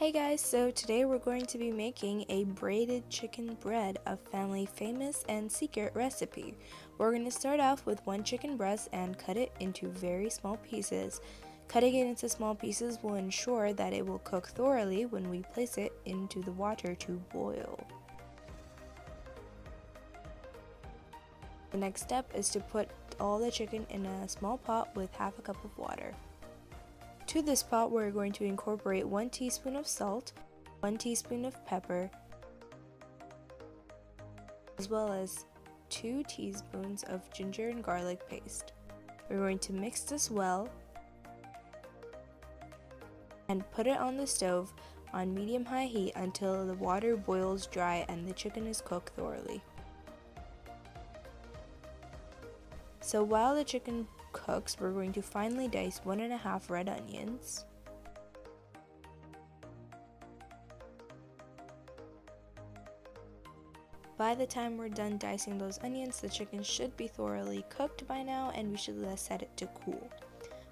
Hey guys, so today we're going to be making a braided chicken bread, a family famous and secret recipe. We're going to start off with one chicken breast and cut it into very small pieces. Cutting it into small pieces will ensure that it will cook thoroughly when we place it into the water to boil. The next step is to put all the chicken in a small pot with half a cup of water. To this pot, we're going to incorporate 1 teaspoon of salt, 1 teaspoon of pepper, as well as 2 teaspoons of ginger and garlic paste. We're going to mix this well and put it on the stove on medium-high heat until the water boils dry and the chicken is cooked thoroughly. So while the chicken cooks, we're going to finely dice 1.5 red onions, by the time we're done dicing those onions, the chicken should be thoroughly cooked by now and we should set it to cool.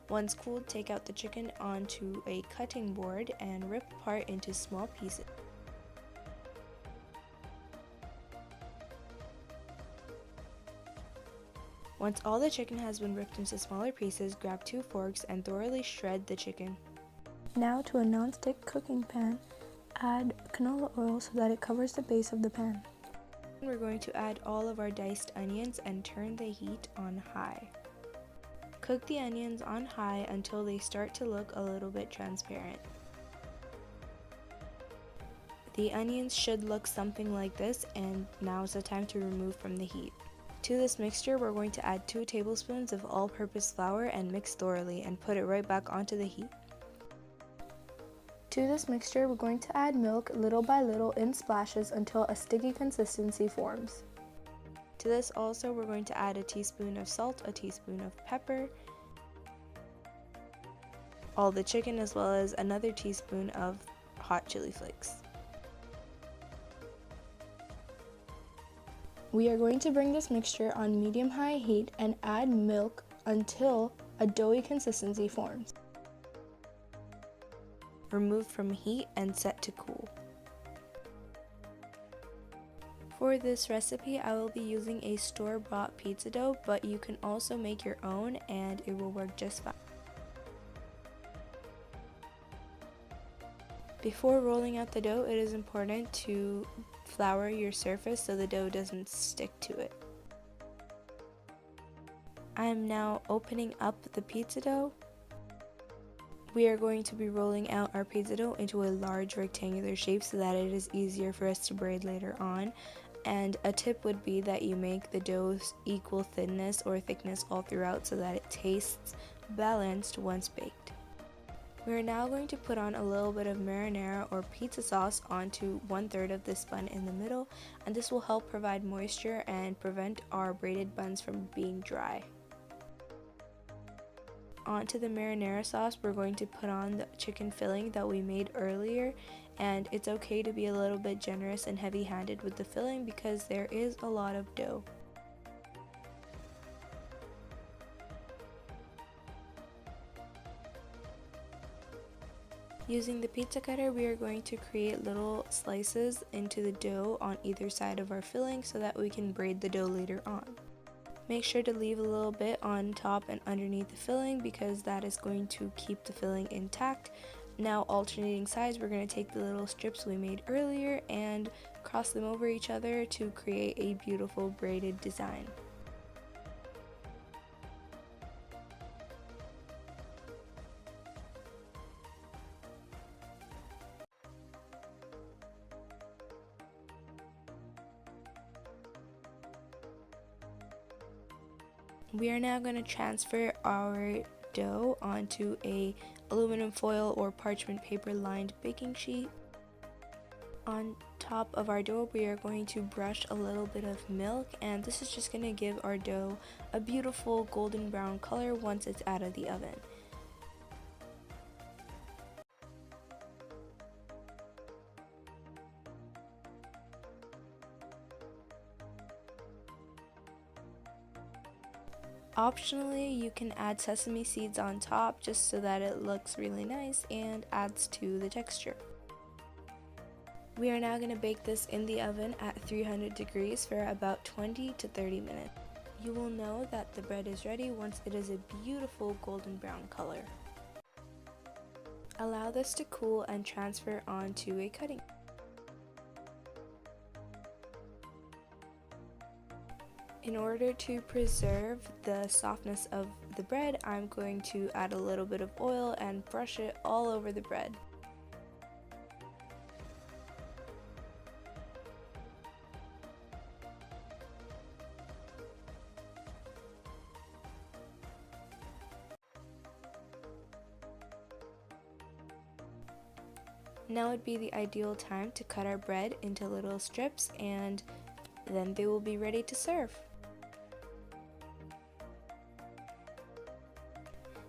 Once cooled, take out the chicken onto a cutting board and rip apart into small pieces. Once all the chicken has been ripped into smaller pieces, grab 2 forks and thoroughly shred the chicken. Now to a non-stick cooking pan, add canola oil so that it covers the base of the pan. We're going to add all of our diced onions and turn the heat on high. Cook the onions on high until they start to look a little bit transparent. The onions should look something like this, and now is the time to remove from the heat. To this mixture, we're going to add 2 tablespoons of all-purpose flour and mix thoroughly and put it right back onto the heat. To this mixture, we're going to add milk little by little in splashes until a sticky consistency forms. To this also, we're going to add a teaspoon of salt, a teaspoon of pepper, all the chicken, as well as another teaspoon of hot chili flakes. We are going to bring this mixture on medium-high heat and add milk until a doughy consistency forms. Remove from heat and set to cool. For this recipe, I will be using a store-bought pizza dough, but you can also make your own and it will work just fine. Before rolling out the dough, it is important to flour your surface so the dough doesn't stick to it. I am now opening up the pizza dough. We are going to be rolling out our pizza dough into a large rectangular shape so that it is easier for us to braid later on. And a tip would be that you make the dough's equal thinness or thickness all throughout so that it tastes balanced once baked. We are now going to put on a little bit of marinara or pizza sauce onto 1/3 of this bun in the middle, and this will help provide moisture and prevent our braided buns from being dry. Onto the marinara sauce, we're going to put on the chicken filling that we made earlier, and it's okay to be a little bit generous and heavy-handed with the filling because there is a lot of dough. Using the pizza cutter, we are going to create little slices into the dough on either side of our filling so that we can braid the dough later on. Make sure to leave a little bit on top and underneath the filling because that is going to keep the filling intact. Now, alternating sides, we're going to take the little strips we made earlier and cross them over each other to create a beautiful braided design. We are now going to transfer our dough onto a aluminum foil or parchment paper lined baking sheet. On top of our dough, we are going to brush a little bit of milk, and this is just going to give our dough a beautiful golden brown color once it's out of the oven. Optionally, you can add sesame seeds on top just so that it looks really nice and adds to the texture. We are now going to bake this in the oven at 300 degrees for about 20 to 30 minutes. You will know that the bread is ready once it is a beautiful golden brown color. Allow this to cool and transfer onto a cutting. In order to preserve the softness of the bread, I'm going to add a little bit of oil and brush it all over the bread. Now would be the ideal time to cut our bread into little strips, and then they will be ready to serve.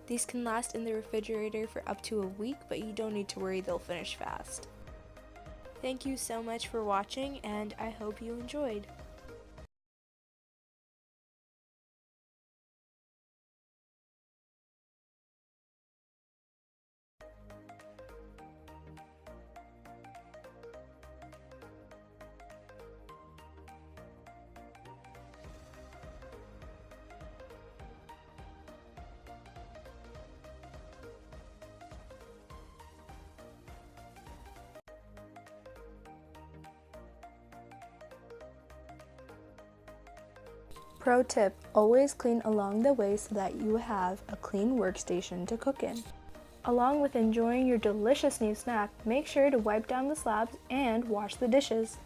These can last in the refrigerator for up to a week, but you don't need to worry, they'll finish fast. Thank you so much for watching, and I hope you enjoyed. Pro tip, always clean along the way so that you have a clean workstation to cook in. Along with enjoying your delicious new snack, make sure to wipe down the slabs and wash the dishes.